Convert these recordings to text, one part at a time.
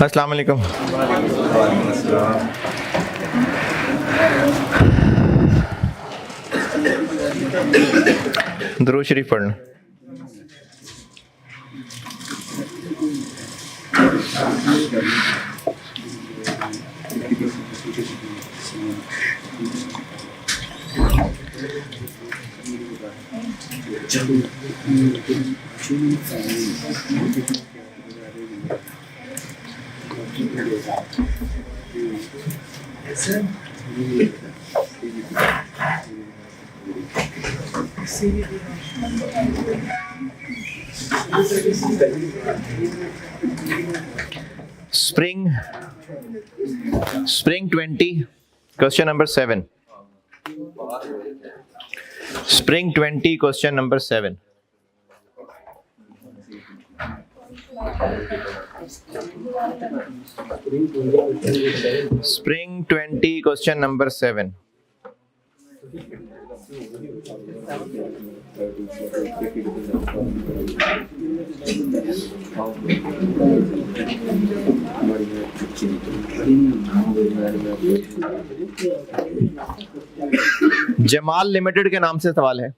अस्सलाम वालेकुम। दुरूद शरीफ पढ़ना। Spring 20, question number 7. Spring 20, question number 7. Spring 20, question number 7. Jamal limited के नाम से सवाल है।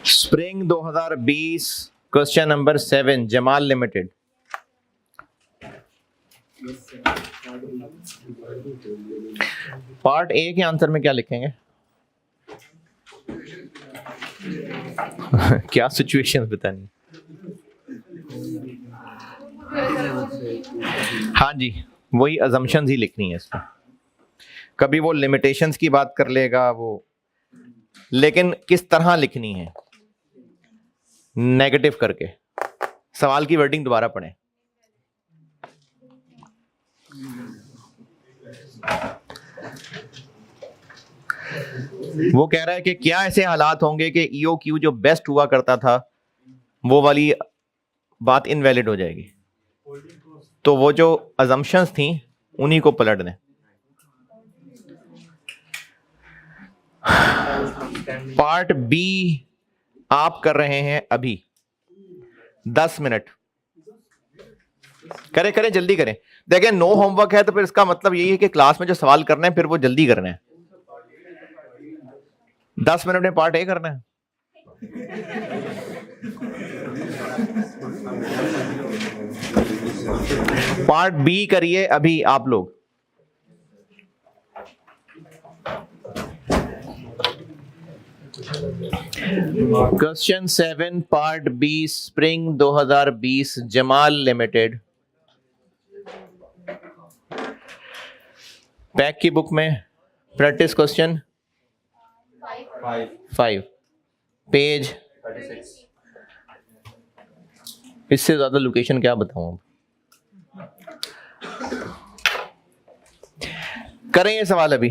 Spring 2020 question number 7 Jamal limited. Part A के आंसर में क्या लिखेंगे? क्या सिचुएशन बतानी? हाँ जी, वही अजम्पशंस ही लिखनी है इसमें। कभी वो लिमिटेशंस की बात कर लेगा वो, लेकिन किस तरह लिखनी है? नेगेटिव करके। सवाल की वर्डिंग दोबारा पढ़ें। वो कह रहा है कि क्या ऐसे हालात होंगे कि EOQ जो बेस्ट हुआ करता था वो वाली बात इनवैलिड हो जाएगी, तो वो जो अजम्पशंस थी उन्हीं को पलट दें। पार्ट बी आप कर रहे हैं अभी 10 मिनट। करें जल्दी करें। देखें, नो होमवर्क है तो फिर इसका मतलब यही है कि क्लास में जो सवाल करने हैं फिर वो जल्दी करने हैं। 10 मिनट में पार्ट ए करना है। पार्ट बी करिए अभी आप लोग। Question 7 part B spring 2020 Jamal limited. Pack की बुक में प्रैक्टिस क्वेश्चन 5 पेज 36। इससे ज्यादा लोकेशन क्या बताऊं? करें ये सवाल अभी।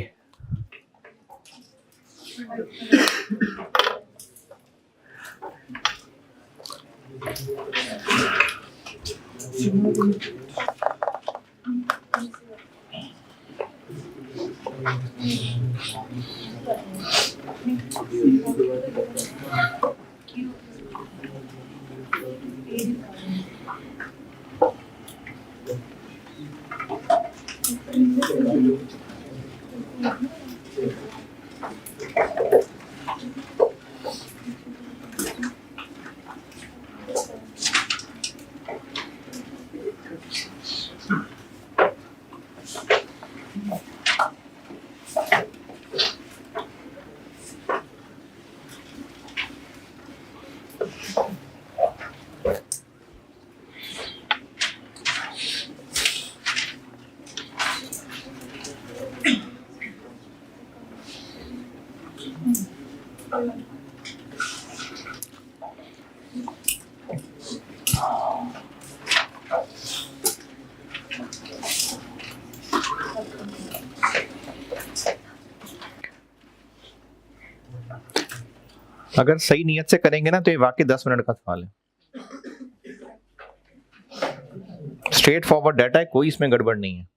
अगर सही नियत से करेंगे ना तो ये वाकई 10 मिनट का सवाल है। स्ट्रेट फॉरवर्ड डाटा है, कोई इसमें गड़बड़ नहीं है।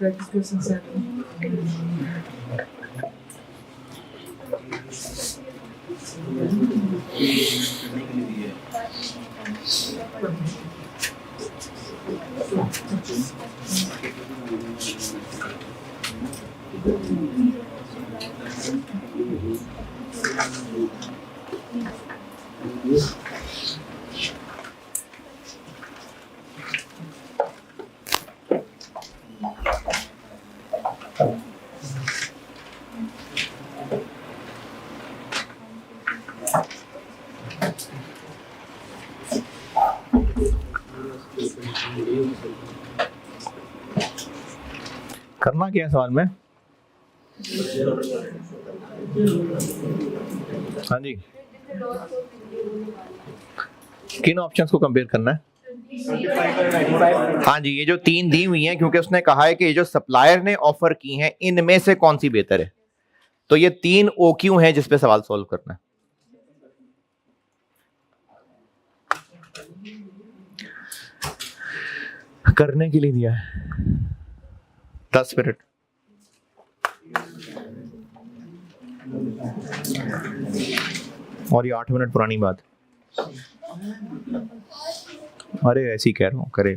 Practice questions are करना क्या है सवाल में? हाँ जी, किन ऑप्शंस को कंपेयर करना है? हाँ जी, ये जो 3 दी हुई हैं, क्योंकि उसने कहा है कि ये जो सप्लायर ने ऑफर की हैं इनमें से कौन सी बेहतर है, तो ये 3 OQ हैं जिस पे सवाल सॉल्व करना है। करने के लिए दिया है 10 मिनट। और ये 8 मिनट पुरानी बात। अरे ऐसे ही कह रहा हूँ, करे।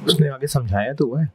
उसने आगे समझाया तो है।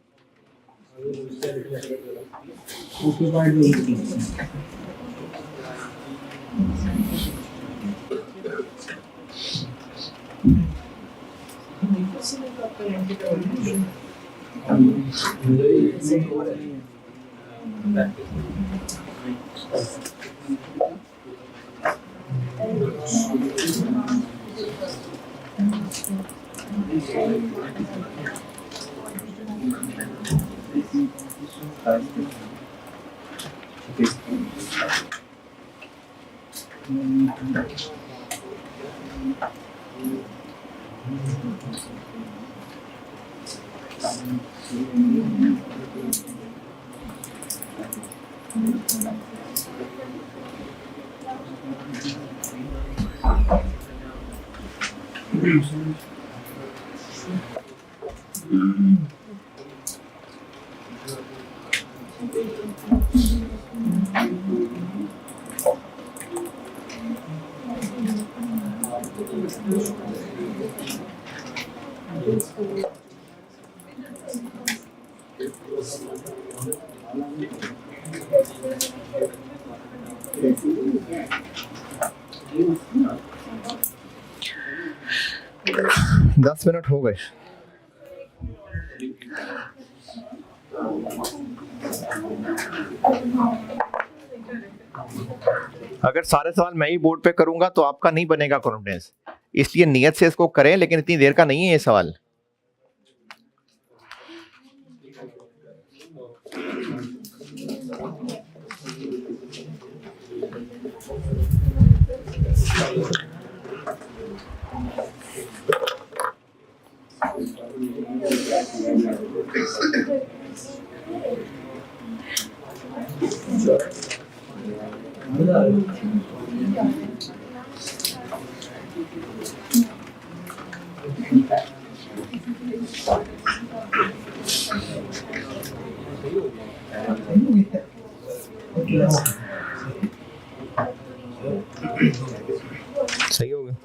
दस मिनट हो गए। अगर सारे सवाल मैं ही बोर्ड पे करूंगा तो आपका नहीं बनेगा कॉन्फिडेंस, इसलिए नियत से इसको करें, लेकिन इतनी देर का नहीं है ये सवाल। सही हो गया।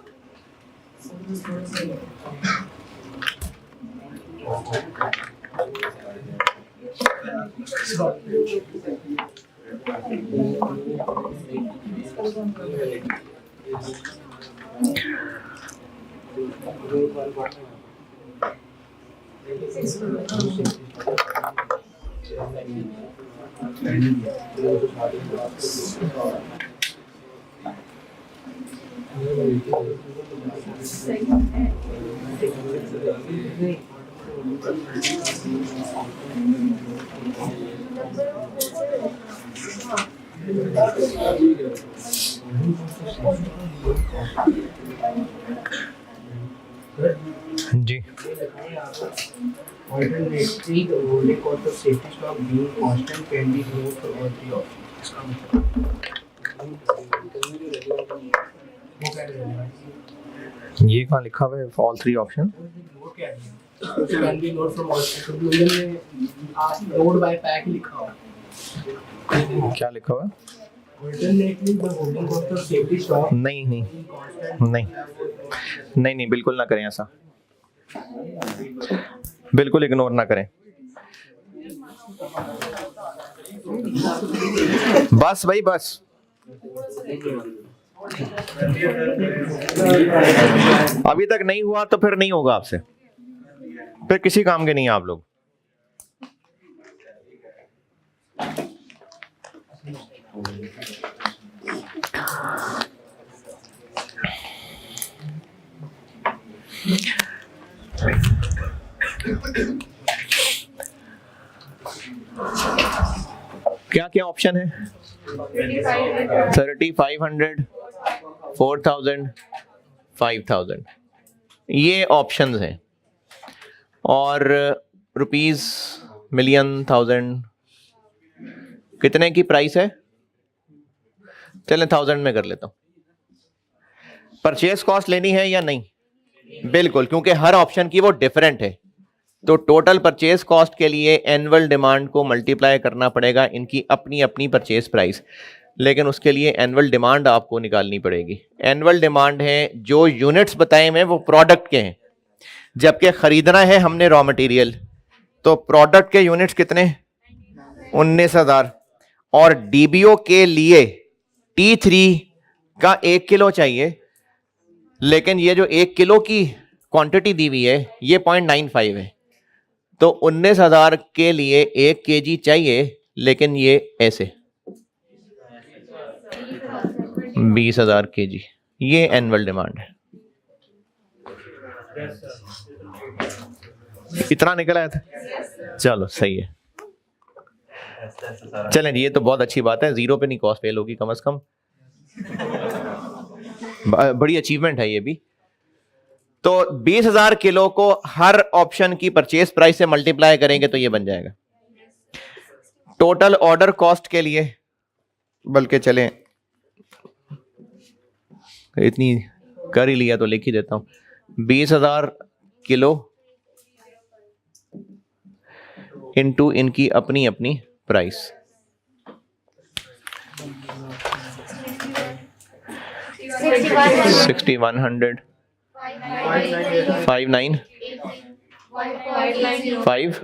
जी Alternately, the holding cost of safety stock being constant can be ignored for all three options. इसका मतलब ये कहाँ लिखा हुआ है all three option? can be ignored from all three. क्योंकि में load by pack लिखा हुआ है. क्या लिखा हुआ है? Alternately, the holding cost of safety stock नहीं नहीं being constant नहीं नहीं नहीं, बिल्कुल ना करें ऐसा, बिल्कुल इग्नोर ना करें। बस भाई बस, अभी तक नहीं हुआ तो फिर नहीं होगा आपसे, फिर किसी काम के नहीं हैं आप लोग। क्या क्या ऑप्शन है? 3500, 4000, 5000, ये ऑप्शंस हैं। और रुपीस मिलियन, थाउजेंड, कितने की प्राइस है? चलें 1000 में कर लेता हूं। परचेज कॉस्ट लेनी है या नहीं? बिल्कुल, क्योंकि हर ऑप्शन की वो डिफरेंट है। तो टोटल परचेज कॉस्ट के लिए एनुअल डिमांड को मल्टीप्लाई करना पड़ेगा इनकी अपनी अपनी परचेज प्राइस, लेकिन उसके लिए एनुअल डिमांड आपको निकालनी पड़ेगी। एनुअल डिमांड है जो यूनिट्स बताए हुए वो प्रोडक्ट के हैं, जबकि खरीदना है हमने रॉ मटेरियल। तो प्रोडक्ट के यूनिट्स कितने? 19,000। और डीबीओ के लिए T3 का 1 किलो चाहिए, लेकिन ये जो 1 किलो की क्वांटिटी दी हुई है ये 0.95 है। तो 19,000 के लिए 1 kg चाहिए, लेकिन ये ऐसे 20,000 kg, ये एनुअल डिमांड है। इतना निकला है था? चलो सही है। चलें, ये तो बहुत अच्छी बात है, जीरो पे नहीं कॉस्ट फेल होगी कम से कम, बड़ी अचीवमेंट है ये भी। तो 20,000 किलो को हर ऑप्शन की परचेज प्राइस से मल्टीप्लाई करेंगे तो ये बन जाएगा। टोटल ऑर्डर कॉस्ट के लिए, बल्कि चलें इतनी कर ही लिया तो लिख ही देता हूं, 20,000 किलो इनटू इनकी अपनी अपनी प्राइस। 6100, 59, 5,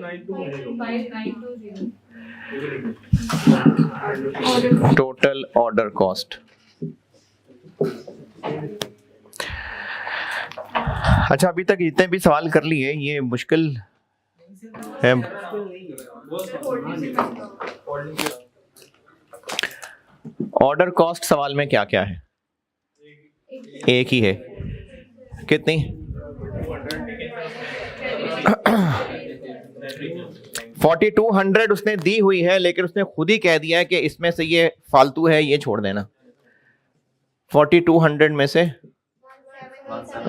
total order cost. अच्छा, अभी तक जितने भी सवाल कर लिए ये मुश्किल है? ऑर्डर कॉस्ट सवाल में क्या क्या है? एक ही है। कितनी? 4200 उसने दी हुई है, लेकिन उसने खुद ही कह दिया है कि इसमें से ये फालतू है, ये छोड़ देना। 4200 में से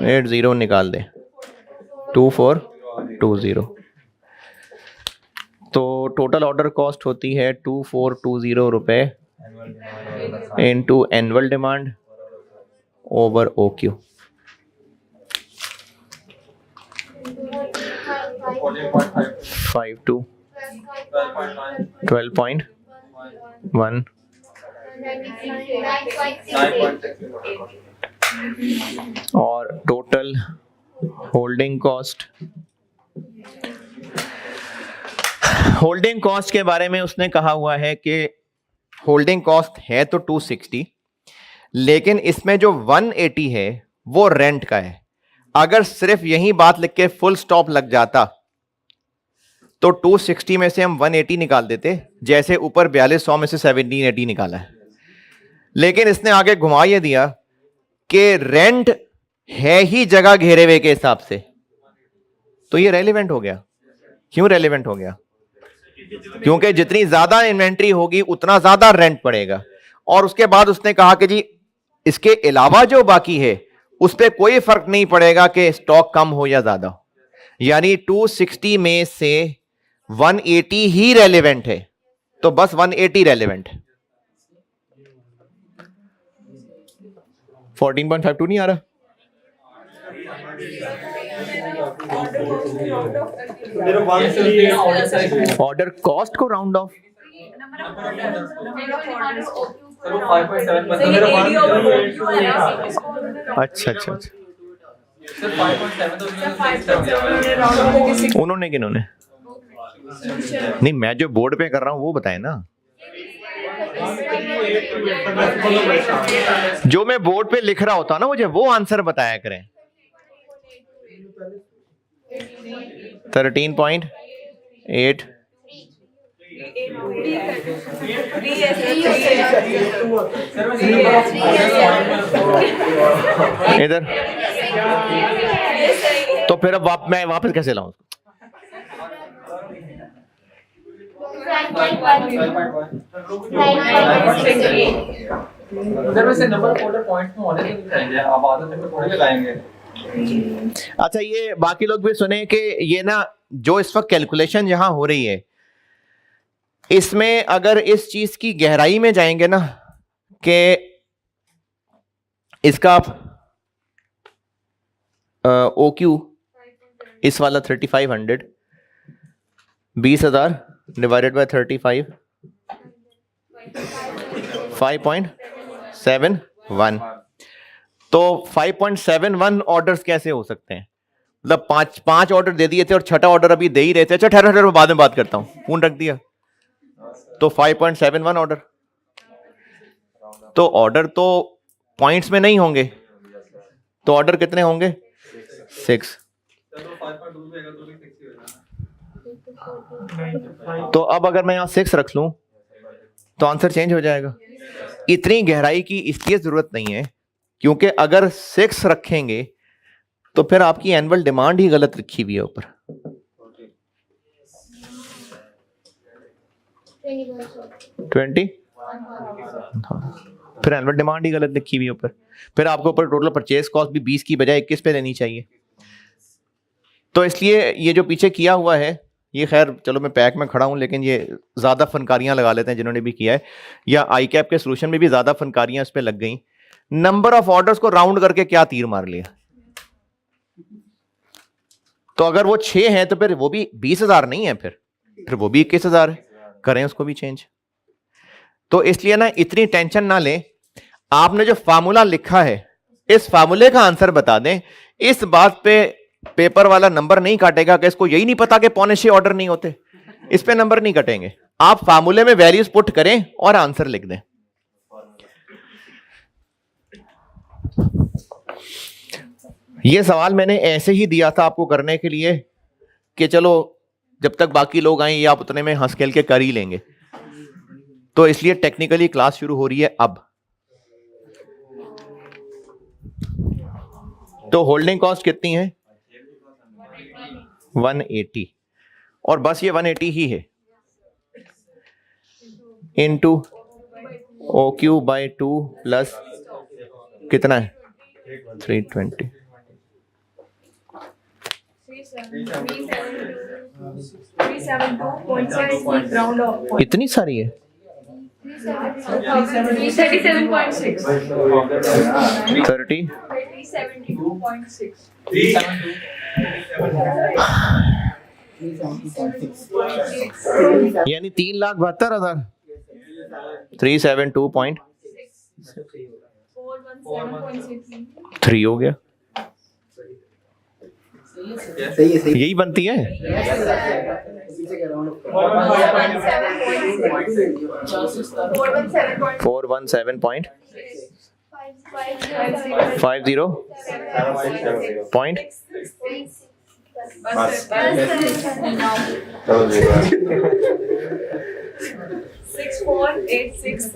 80 निकाल दे, 2420। तो टोटल ऑर्डर कॉस्ट होती है 2420 रुपए into annual demand over OQ। 52 12.1 और total holding cost. Holding cost के बारे में उसने कहा हुआ है कि होल्डिंग कॉस्ट है तो 260, लेकिन इसमें जो 180 है वो रेंट का है। अगर सिर्फ यही बात लिख के फुल स्टॉप लग जाता तो 260 में से हम 180 निकाल देते, जैसे ऊपर 4200 में से 1780 निकाला है। लेकिन इसने आगे घुमा ये दिया कि रेंट है ही जगह घेरे हुए के हिसाब से, तो ये रेलिवेंट हो गया। क्यों रेलिवेंट हो गया? क्योंकि जितनी ज्यादा इन्वेंट्री होगी उतना ज्यादा रेंट पड़ेगा। और उसके बाद उसने कहा कि जी इसके अलावा जो बाकी है उस पर कोई फर्क नहीं पड़ेगा कि स्टॉक कम हो या ज्यादा हो, यानी 260 में से 180 ही रेलिवेंट है, तो बस 180 रेलिवेंट है। 14.52 नहीं आ रहा? ऑर्डर कॉस्ट को राउंड ऑफ, अच्छा अच्छा अच्छा, उन्होंने किन्होंने? नहीं, मैं जो बोर्ड पे कर रहा हूं वो बताए ना। जो मैं बोर्ड पे लिख रहा होता ना, मुझे वो आंसर बताया करें। 13.8 इधर, तो फिर अब मैं वापस कैसे लाऊं? उधर में से नंबर ऑर्डर पॉइंट में होने तो नहीं आप आधे में थोड़ी लगाएंगे। अच्छा, ये बाकी लोग भी सुने कि ये ना जो इस वक्त कैलकुलेशन यहां हो रही है, इसमें अगर इस चीज की गहराई में जाएंगे ना कि इसका OQ इस वाला 3500 20,000 डिवाइडेड बाय 35 5.71, तो 5.71 ऑर्डर्स कैसे हो सकते हैं? मतलब पांच ऑर्डर दे दिए थे और छठा ऑर्डर अभी दे ही रहे थे। अच्छा ठहरो बाद में बात करता हूं, फोन रख दिया तो 5.71 ऑर्डर, तो ऑर्डर तो पॉइंट्स में नहीं होंगे, तो ऑर्डर कितने होंगे? 6। तो अब अगर मैं यहां 6 रख लूं तो आंसर चेंज हो जाएगा। इतनी गहराई की इसलिए जरूरत नहीं है क्योंकि अगर 6 रखेंगे तो फिर आपकी एनुअल डिमांड ही गलत रखी हुई है ऊपर। 20, फिर एनुअल डिमांड ही गलत लिखी हुई है ऊपर। फिर आपको ऊपर टोटल परचेज कॉस्ट भी 20 की बजाय 21 पे लेनी चाहिए। तो इसलिए ये जो पीछे किया हुआ है, ये खैर चलो मैं पैक में खड़ा हूं, लेकिन ये ज्यादा फनकारियां लगा लेते हैं जिन्होंने भी किया है, या आई कैप के सोल्यूशन में भी ज्यादा फनकारियां इस पे लग गई। नंबर ऑफ ऑर्डर्स को राउंड करके क्या तीर मार लिया, तो अगर वो 6 है तो फिर वो भी 20,000 नहीं है, फिर वो भी 21,000 है, करें उसको भी चेंज। तो इसलिए ना इतनी टेंशन ना लें, आपने जो फार्मूला लिखा है इस फार्मूले का आंसर बता दें। इस बात पे पेपर वाला नंबर नहीं काटेगा कि इसको यही नहीं पता कि 5.6 ऑर्डर नहीं होते, इस पे नंबर नहीं कटेंगे। आप फार्मूले में वैल्यूज पुट करें और आंसर लिख दें। ये सवाल मैंने ऐसे ही दिया था आपको करने के लिए कि चलो जब तक बाकी लोग आए आप उतने में हंस खेल के कर ही लेंगे, तो इसलिए टेक्निकली क्लास शुरू हो रही है अब। तो होल्डिंग कॉस्ट कितनी है? 180, और बस ये 180 ही है, इनटू OQ बाय 2 प्लस कितना है? 320। इतनी सारी है? 37.6 30 यानी 3,72,000। 372.3 हो गया, यही बनती है। 417.50.6 6 6486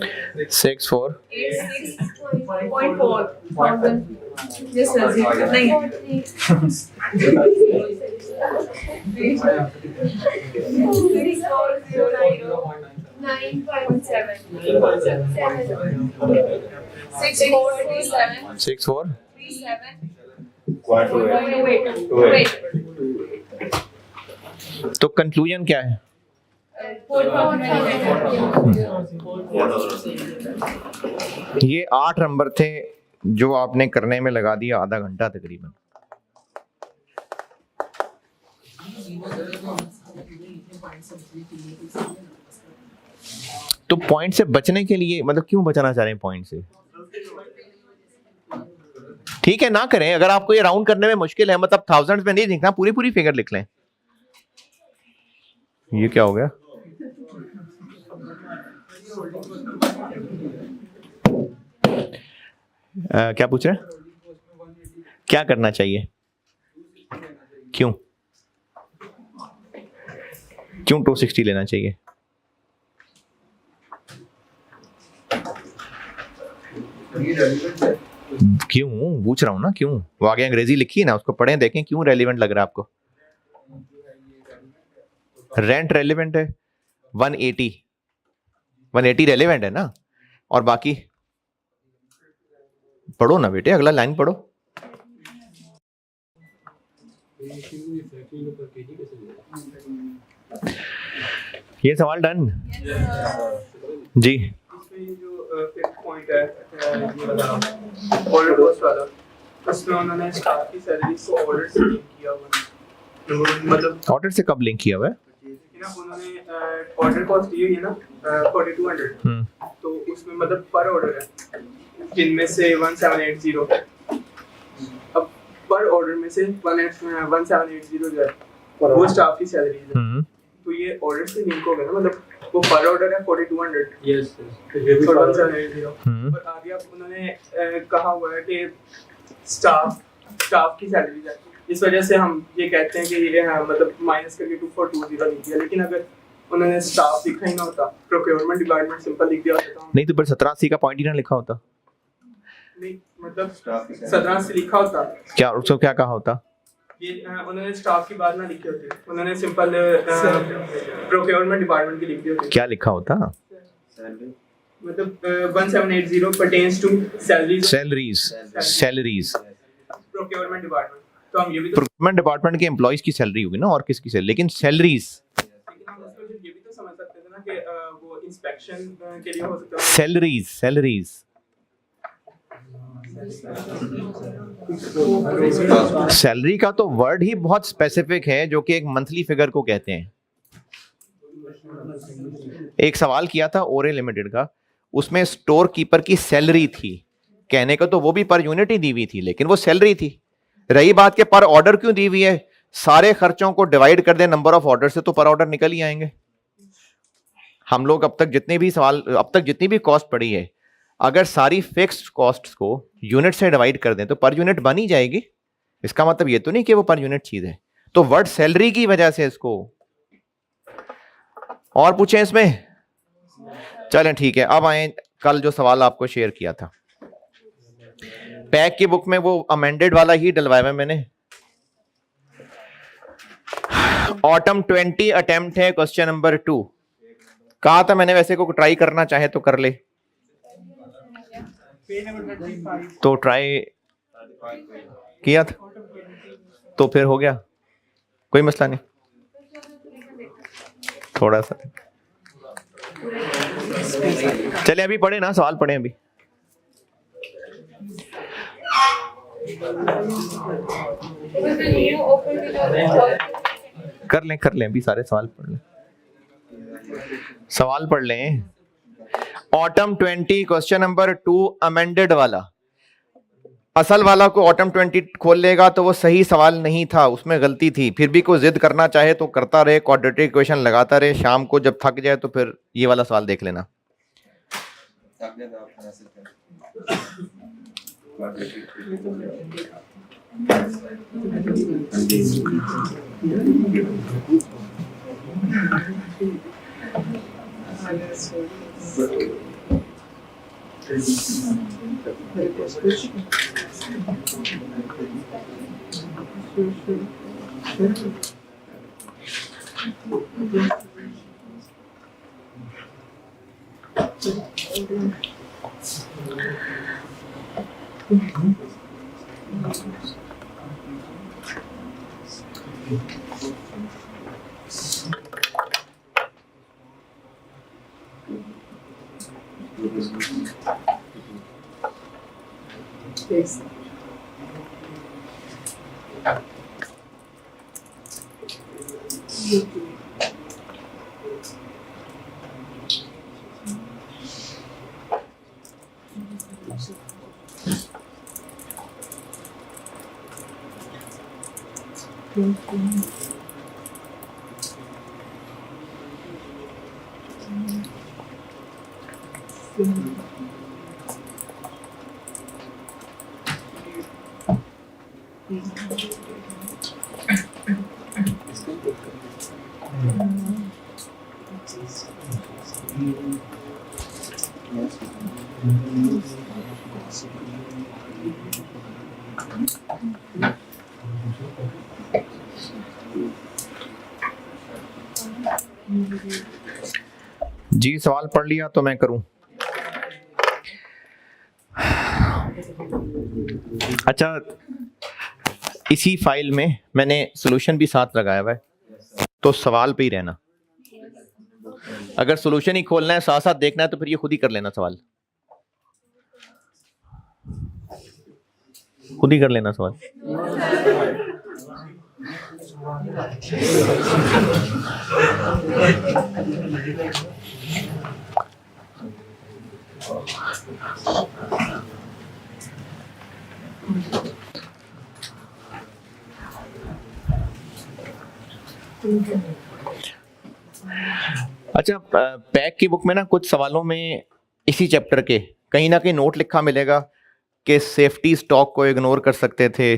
64 86.4 thousand. Yes, sir. नहीं. 9.7. 6437. 64 Wait. तो कंक्लूजन क्या है? ये 8 नंबर थे जो आपने करने में लगा दिया आधा घंटा तकरीबन। तो पॉइंट से बचने के लिए मतलब क्यों बचाना चाह रहे हैं पॉइंट से? ठीक है ना करें, अगर आपको ये राउंड करने में मुश्किल है, मतलब थाउजेंड्स में नहीं लिखना, पूरी पूरी फिगर लिख लें। ये क्या हो गया? क्या पूछ रहे हैं? क्या करना चाहिए? क्यों 260 लेना चाहिए? क्यों पूछ रहा हूं ना, क्यों? वो आगे अंग्रेजी लिखी है ना, उसको पढ़ें देखें क्यों रेलिवेंट लग रहा है आपको। रेंट रेलिवेंट है, 180 रेलिवेंट है ना, और बाकी पढ़ो ना बेटे, अगला लाइन पढ़ो। ये सवाल डन जी। पॉइंट है ऑर्डर कॉस्ट वाला, उसमें उन्होंने स्टाफ की सैलरी को ऑर्डर से लिंक किया हुआ है। मतलब ऑर्डर से कब लिंक किया हुआ है? उन्होंने ऑर्डर कॉस्ट दी हुई है ना 4200, तो उसमें मतलब पर ऑर्डर है, जिनमें से 1780, अब पर ऑर्डर में से 1780 जो है वो स्टाफ की सैलरी है। तो ये ऑर्डर से लिंक हो गया ना, मतलब वो पर ऑर्डर है 4200। यस और 1780। और आगे अब उन्होंने कहा हुआ है कि स्टाफ की सैलरी है, इस वजह से हम ये कहते हैं कि ये मतलब माइनस करके 2420 लिख दिया। लेकिन अगर उन्होंने स्टाफ लिखा ही ना होता, प्रोक्योरमेंट डिपार्टमेंट सिंपल लिख दिया होता, नहीं तो फिर 1780 का पॉइंट ही ना लिखा होता। नहीं मतलब 1780 लिखा होता, क्या उसको क्या कहा होता? ये उन्होंने स्टाफ की बात ना लिखी होती, उन्होंने सिंपल प्रोक्योरमेंट डिपार्टमेंट की लिख दी होती। क्या लिखा होता? मतलब 1780 pertains to salaries procurement department. तो हम ये भी तो प्रोक्योरमेंट डिपार्टमेंट के एम्प्लॉइज की सैलरी होगी ना, और किसकी सैलरी? लेकिन सैलरीज, लेकिन हम उसको ये भी तो समझ सकते थे ना कि वो इंस्पेक्शन के लिए हो सकता है। सैलरीज सैलरी का तो वर्ड ही बहुत स्पेसिफिक है, जो कि एक मंथली फिगर को कहते हैं। एक सवाल किया था ओरे लिमिटेड का, उसमें स्टोर कीपर की सैलरी थी, कहने को तो वो भी पर यूनिट ही दी हुई थी, लेकिन वो सैलरी थी। रही बात के पर ऑर्डर क्यों दी हुई है, सारे खर्चों को डिवाइड कर दे नंबर ऑफ ऑर्डर से तो पर ऑर्डर निकल ही आएंगे। हम लोग अब तक जितनी भी कॉस्ट पड़ी है, अगर सारी फिक्स्ड कॉस्ट्स को यूनिट से डिवाइड कर दें तो पर यूनिट बन ही जाएगी। इसका मतलब ये तो नहीं कि वो पर यूनिट चीज है। तो वर्ड सैलरी की वजह से इसको। और पूछें इसमें? चलें ठीक है, अब आए कल जो सवाल आपको शेयर किया था, पैक की बुक में वो अमेंडेड वाला ही डलवाया है मैंने। ऑटम 20 अटेम्प्ट है, क्वेश्चन नंबर 2। कहा था मैंने वैसे को ट्राई करना चाहे तो कर ले, तो ट्राई किया था तो फिर हो गया, कोई मसला नहीं। थोड़ा सा चले अभी पढ़े ना, सवाल पढ़े अभी। कर लें अभी सारे सवाल पढ़ लें। ऑटम 20 क्वेश्चन नंबर 2 अमेंडेड वाला। असल वाला को ऑटम 20 खोल लेगा तो वो सही सवाल नहीं था, उसमें गलती थी। फिर भी कोई जिद करना चाहे तो करता रहे, क्वाड्रेटिक इक्वेशन लगाता रहे, शाम को जब थक जाए तो फिर ये वाला सवाल देख लेना। Yes. जी सवाल पढ़ लिया तो मैं करूं। अच्छा, इसी फाइल में मैंने सॉल्यूशन भी साथ लगाया हुआ है, तो सवाल पे ही रहना। अगर सॉल्यूशन ही खोलना है, साथ साथ देखना है, तो फिर ये खुद ही कर लेना, सवाल खुद ही कर लेना सवाल। अच्छा, पैक की बुक में ना कुछ सवालों में इसी चैप्टर के कहीं ना कहीं नोट लिखा मिलेगा कि सेफ्टी स्टॉक को इग्नोर कर सकते थे।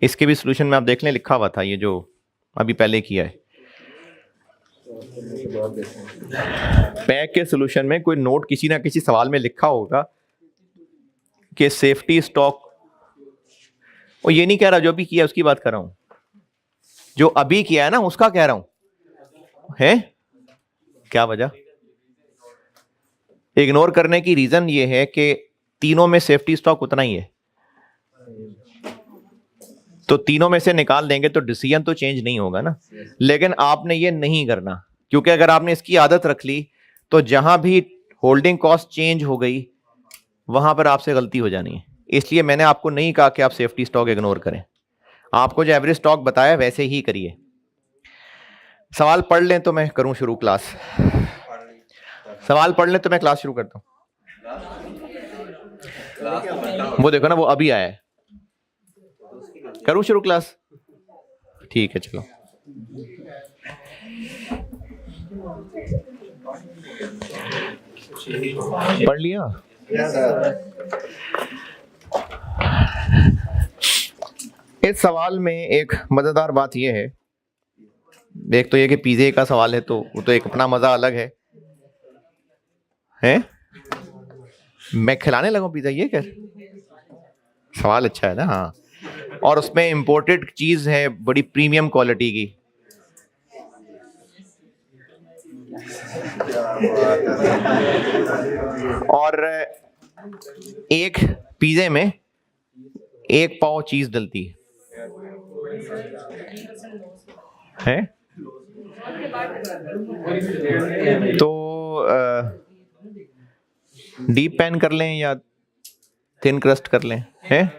इसके भी सॉल्यूशन में आप देख लें, लिखा हुआ था, ये जो अभी पहले किया है। पैक के सॉल्यूशन में कोई नोट किसी ना किसी सवाल में लिखा होगा कि सेफ्टी स्टॉक, और ये नहीं कह रहा जो अभी किया उसकी बात कर रहा हूं, जो अभी किया है ना उसका कह रहा हूं। है क्या वजह? इग्नोर करने की रीजन ये है कि तीनों में सेफ्टी स्टॉक उतना ही है, तो तीनों में से निकाल देंगे तो डिसीजन तो चेंज नहीं होगा ना। लेकिन आपने ये नहीं करना, क्योंकि अगर आपने इसकी आदत रख ली तो जहां भी होल्डिंग कॉस्ट चेंज हो गई वहां पर आपसे गलती हो जानी है। इसलिए मैंने आपको नहीं कहा कि आप सेफ्टी स्टॉक इग्नोर करें, आपको जो एवरेज स्टॉक बताया वैसे ही करिए। सवाल पढ़ लें तो मैं करूं शुरू क्लास। सवाल पढ़ लें तो मैं क्लास शुरू करता हूं। वो देखो ना, वो अभी आया है। करूं शुरू क्लास? ठीक है, चलो। पढ़ लिया? इस सवाल में एक मजेदार बात यह है, एक तो ये कि पिज़्ज़े का सवाल है तो वो तो एक अपना मजा अलग है। हैं? मैं खिलाने लगा पिज़्ज़ा, ये क्या सवाल? अच्छा है ना। हाँ, और उसमें इंपोर्टेड चीज है बड़ी प्रीमियम क्वालिटी की। और एक पिज़्ज़े में एक पाव चीज डलती है। तो डीप पैन कर लें या थिन क्रस्ट कर लें? हैं?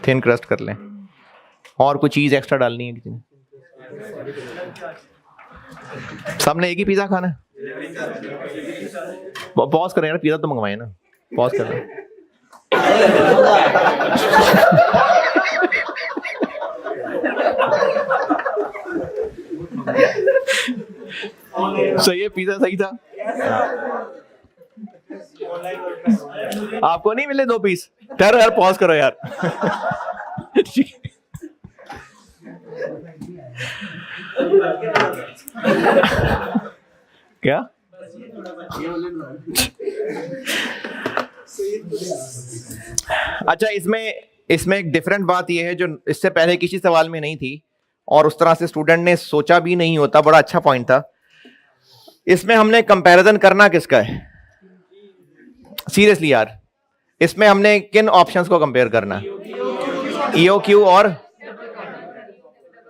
थिन क्रस्ट कर लें। और कुछ चीज एक्स्ट्रा डालनी है किसी ने? सबने एक ही पिज्जा खाना है? पॉज करें यार, पिज्जा तो मंगवाए ना, पॉज कर लें। सही है, पिज्जा सही था। आपको नहीं मिले 2 पीस? ठहरो यार, पॉज करो यार। क्या अच्छा, इसमें एक डिफरेंट बात यह है जो इससे पहले किसी सवाल में नहीं थी और उस तरह से स्टूडेंट ने सोचा भी नहीं होता, बड़ा अच्छा पॉइंट था। इसमें हमने कंपैरिजन करना किसका है? सीरियसली यार, इसमें हमने किन ऑप्शंस को कंपेयर करना है? EOQ और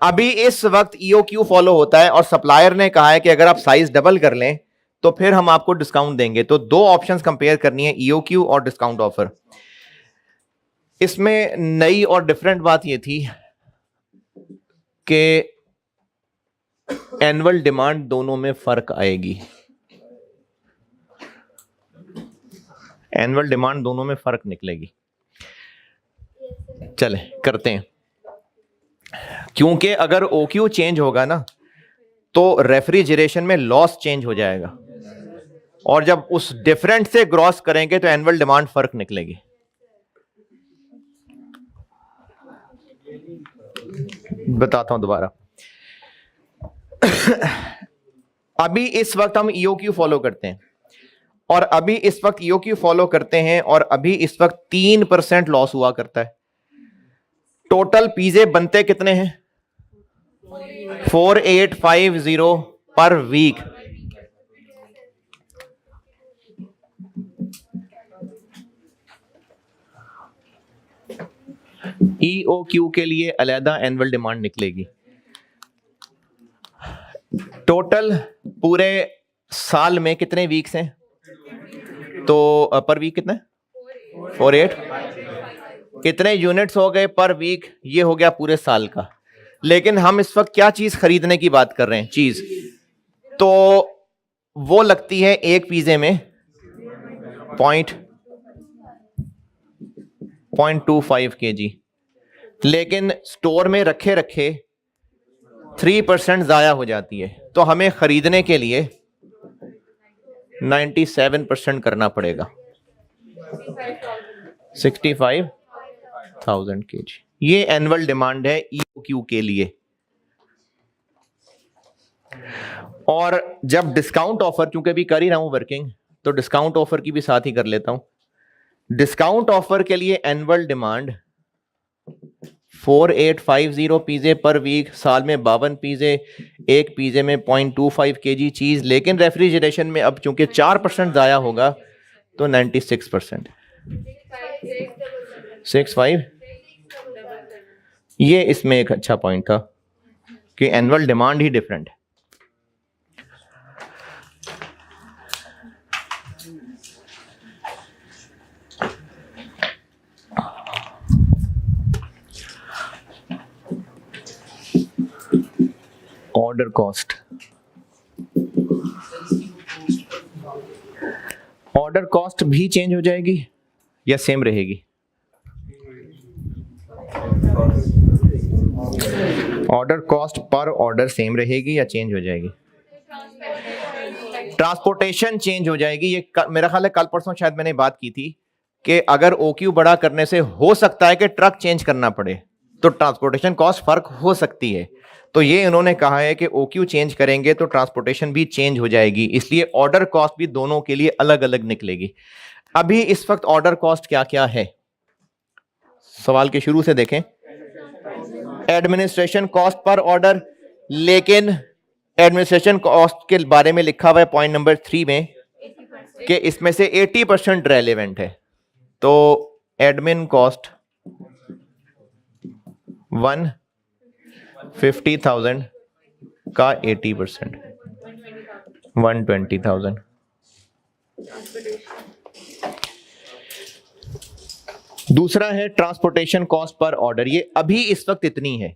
अभी इस वक्त EOQ फॉलो होता है और सप्लायर ने कहा है कि अगर आप साइज डबल कर लें तो फिर हम आपको डिस्काउंट देंगे। तो दो ऑप्शंस कंपेयर करनी है, EOQ और डिस्काउंट ऑफर। इसमें नई और डिफरेंट बात यह थी कि एनुअल डिमांड दोनों में फर्क आएगी। एनुअल डिमांड दोनों में फर्क निकलेगी। चले करते हैं, क्योंकि अगर OQ चेंज होगा ना तो रेफ्रिजरेशन में लॉस चेंज हो जाएगा और जब उस डिफरेंट से ग्रॉस करेंगे तो एनुअल डिमांड फर्क निकलेगी। बताता हूं दोबारा। अभी इस वक्त हम EOQ फॉलो करते हैं और अभी इस वक्त EOQ फॉलो करते हैं और अभी इस वक्त 3% लॉस हुआ करता है। टोटल पिज़्ज़े बनते कितने हैं? 4850 पर वीक। EOQ के लिए अलहदा एनुअल डिमांड निकलेगी। टोटल पूरे साल में कितने वीक्स हैं? तो पर वीक कितने? 48। कितने यूनिट्स हो गए पर वीक? ये हो गया पूरे साल का। लेकिन हम इस वक्त क्या चीज खरीदने की बात कर रहे हैं? चीज। तो वो लगती है एक पिज़्ज़े में 0.25 kg, लेकिन स्टोर में रखे रखे 3% जाया हो जाती है। तो हमें खरीदने के लिए 97% करना पड़ेगा, 65,000 kg। ये एनुअल डिमांड है EOQ के लिए। और जब डिस्काउंट ऑफर, क्योंकि अभी कर ही रहा हूं वर्किंग, तो डिस्काउंट ऑफर की भी साथ ही कर लेता हूं। डिस्काउंट ऑफर के लिए एनुअल डिमांड 4850 पिज़्ज़े पर वीक, साल में 52 पिज़्ज़े, एक पिज़्ज़े में 0.25 kg चीज। लेकिन रेफ्रिजरेशन में अब चूंकि 4% जाया होगा तो 96%, 65। ये इसमें एक अच्छा पॉइंट था कि एनुअल डिमांड ही डिफरेंट है। ऑर्डर कॉस्ट, ऑर्डर कॉस्ट भी चेंज हो जाएगी या सेम रहेगी? Order cost per order same रहेगी या चेंज हो जाएगी? ट्रांसपोर्टेशन चेंज हो जाएगी। ये मेरा ख्याल है कल परसों शायद मैंने बात की थी कि अगर OQ बड़ा करने से हो सकता है कि ट्रक चेंज करना पड़े, तो ट्रांसपोर्टेशन कॉस्ट फर्क हो सकती है। तो ये इन्होंने कहा है कि OQ चेंज करेंगे तो ट्रांसपोर्टेशन भी चेंज हो जाएगी, इसलिए ऑर्डर कॉस्ट भी दोनों के लिए अलग अलग निकलेगी। अभी इस वक्त ऑर्डर कॉस्ट क्या क्या है? सवाल के शुरू से देखें। एडमिनिस्ट्रेशन कॉस्ट पर ऑर्डर, लेकिन एडमिनिस्ट्रेशन कॉस्ट के बारे में लिखा हुआ है पॉइंट नंबर 3 में कि इसमें से 80% रेलेवेंट है। तो एडमिन कॉस्ट 150,000 का 80%, 120,000। दूसरा है ट्रांसपोर्टेशन कॉस्ट पर ऑर्डर, ये अभी इस वक्त इतनी है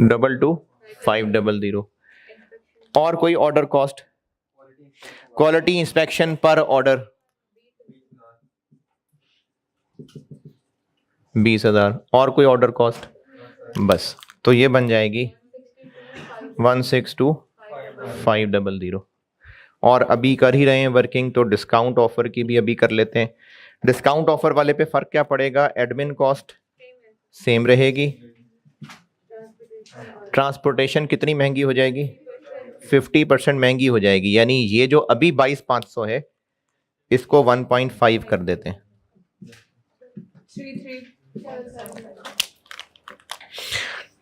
22,500। और कोई ऑर्डर कॉस्ट? क्वालिटी इंस्पेक्शन पर ऑर्डर 20,000। और कोई ऑर्डर कॉस्ट? बस, तो ये बन जाएगी 162,500। और अभी कर ही रहे हैं वर्किंग, तो डिस्काउंट ऑफर की भी अभी कर लेते हैं। डिस्काउंट ऑफर वाले पे फर्क क्या पड़ेगा? एडमिन कॉस्ट सेम रहेगी, ट्रांसपोर्टेशन कितनी महंगी हो जाएगी? 50% महंगी हो जाएगी। यानी ये जो अभी 22,500 है इसको 1.5 कर देते हैं।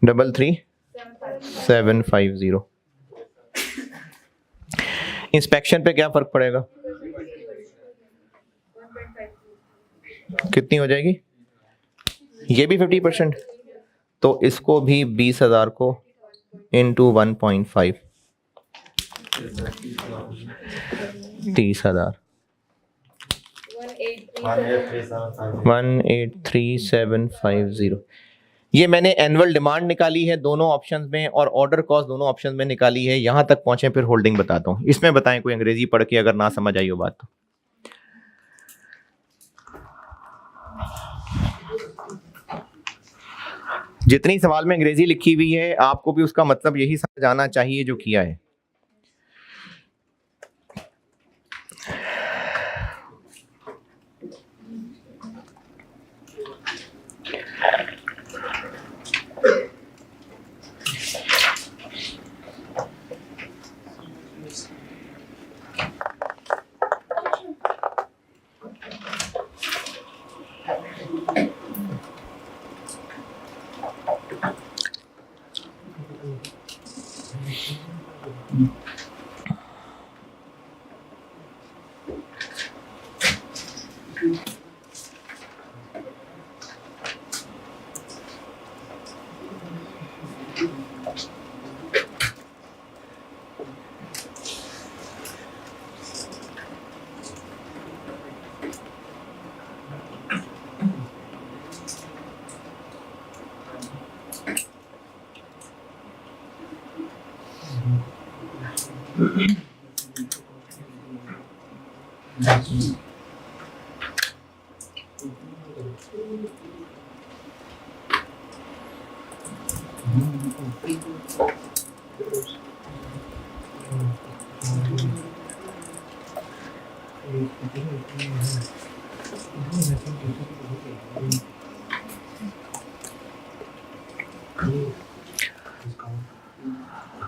33,750। इंस्पेक्शन पे क्या फर्क पड़ेगा? कितनी हो जाएगी? ये भी 50%, तो इसको भी 20,000 को इंटू 1.5 30,000 183,750। ये मैंने एनुअल डिमांड निकाली है दोनों ऑप्शंस में और ऑर्डर कॉस्ट दोनों ऑप्शंस में निकाली है। यहां तक पहुंचे फिर होल्डिंग बताता हूं। इसमें बताएं कोई अंग्रेजी पढ़ के अगर ना समझ आई हो बात तो। जितनी सवाल में अंग्रेजी लिखी हुई है आपको भी उसका मतलब यही समझ आना चाहिए जो किया है।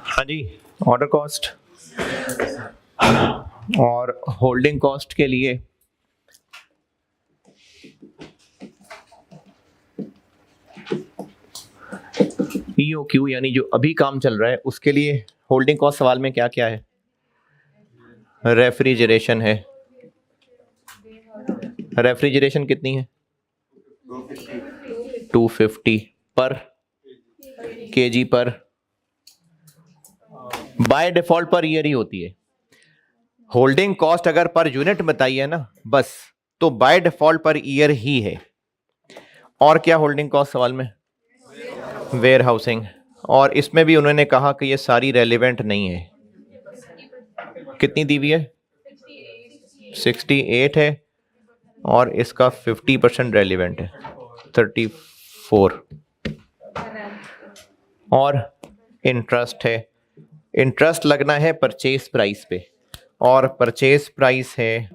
हाँ जी, ऑर्डर कॉस्ट और होल्डिंग कॉस्ट के लिए EOQ यानी जो अभी काम चल रहा है उसके लिए होल्डिंग कॉस्ट सवाल में क्या क्या है? रेफ्रिजरेशन है। रेफ्रिजरेशन कितनी है? 250 पर केजी पर। बाय डिफॉल्ट पर ईयर ही होती है। होल्डिंग कॉस्ट अगर पर यूनिट बताई है ना बस, तो बाय डिफॉल्ट पर ईयर ही है। और क्या होल्डिंग कॉस्ट सवाल में? Warehousing. और इसमें भी उन्होंने कहा कि ये सारी रेलिवेंट नहीं है। कितनी दी हुई है? 68 है और इसका 50% रेलिवेंट है 34। और इंटरेस्ट है। इंटरेस्ट लगना है परचेज प्राइस पे और परचेज प्राइस है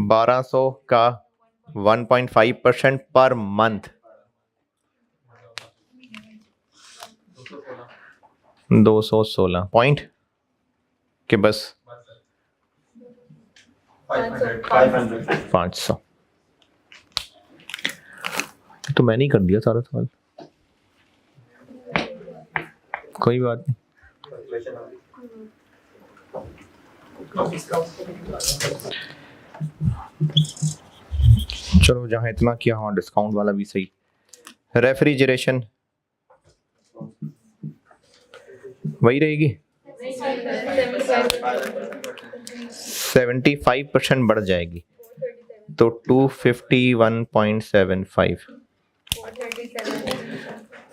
1200 का 1.5% पर मंथ। 216 पॉइंट के बस 500। तो मैंने ही कर दिया सारा सवाल, कोई बात नहीं। चलो जहां इतना किया, हाँ डिस्काउंट वाला भी सही। रेफ्रिजरेशन वही रहेगी, 75% बढ़ जाएगी तो 251.75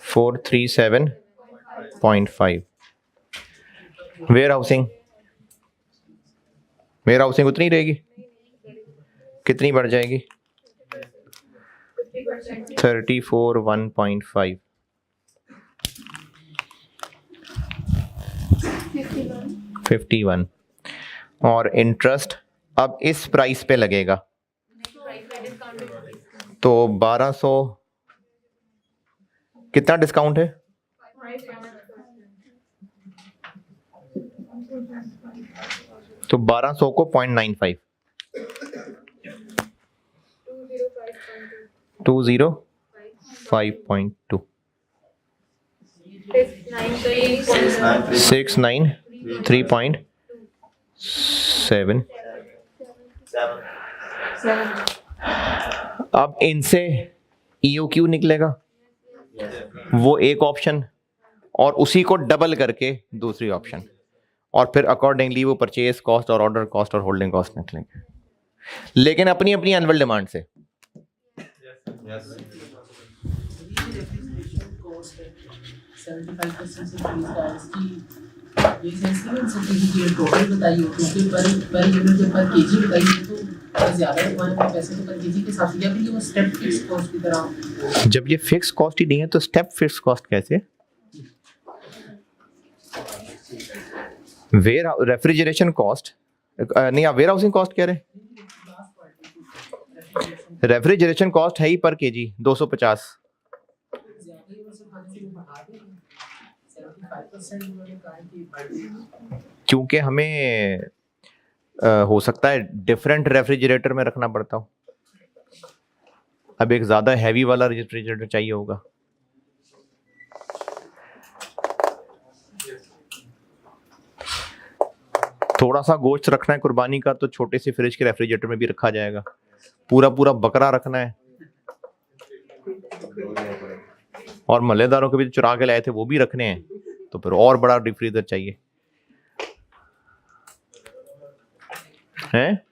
437.5। वेयर हाउसिंग, वेयर हाउसिंग उतनी रहेगी, कितनी बढ़ जाएगी? 34.1.5 51। और इंटरेस्ट अब इस प्राइस पे लगेगा तो 1200। कितना डिस्काउंट है? तो 1200 को 0.95 205.2 693.7। अब इनसे EOQ निकलेगा, वो एक ऑप्शन, और उसी को डबल करके दूसरी ऑप्शन, और फिर अकॉर्डिंगली वो परचेज कॉस्ट और ऑर्डर कॉस्ट और होल्डिंग कॉस्ट निकलेंगे, लेकिन अपनी अपनी एनुअल डिमांड से। जब ये फिक्स कॉस्ट ही नहीं है तो स्टेप फिक्स कॉस्ट कैसे? रेफ्रिजरेशन कॉस्ट नहीं, आप वेयर हाउसिंग कॉस्ट कह रहे हैं। रेफ्रिजरेशन कॉस्ट है ही पर केजी 250। क्योंकि हमें हो सकता है डिफरेंट रेफ्रिजरेटर में रखना पड़ता हो। अब एक ज्यादा हैवी वाला रेफ्रिजरेटर चाहिए होगा। थोड़ा सा गोश्त रखना है कुर्बानी का तो छोटे से फ्रिज के रेफ्रिजरेटर में भी रखा जाएगा। पूरा पूरा बकरा रखना है और मलेदारों के भी चुरा के लाए थे वो भी रखने हैं, तो फिर और बड़ा डीप फ्रीजर चाहिए हैं।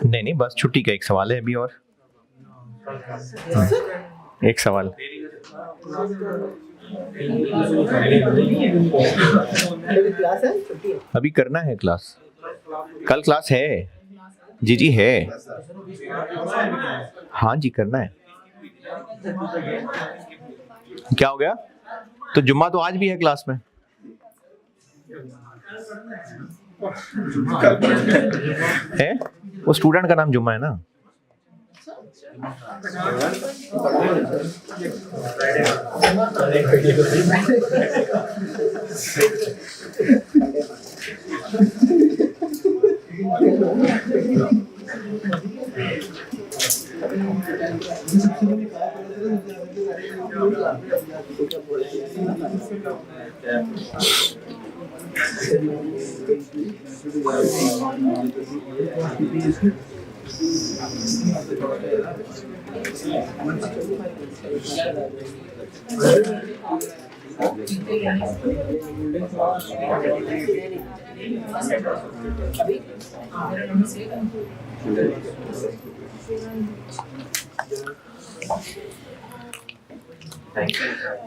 नहीं नहीं, बस छुट्टी का एक सवाल है अभी, और एक सवाल। अभी करना है क्लास, कल क्लास है जी, जी है, हाँ जी करना है। क्या हो गया? तो जुम्मा तो आज भी है क्लास में। है वो स्टूडेंट का नाम जुम्मा है ना।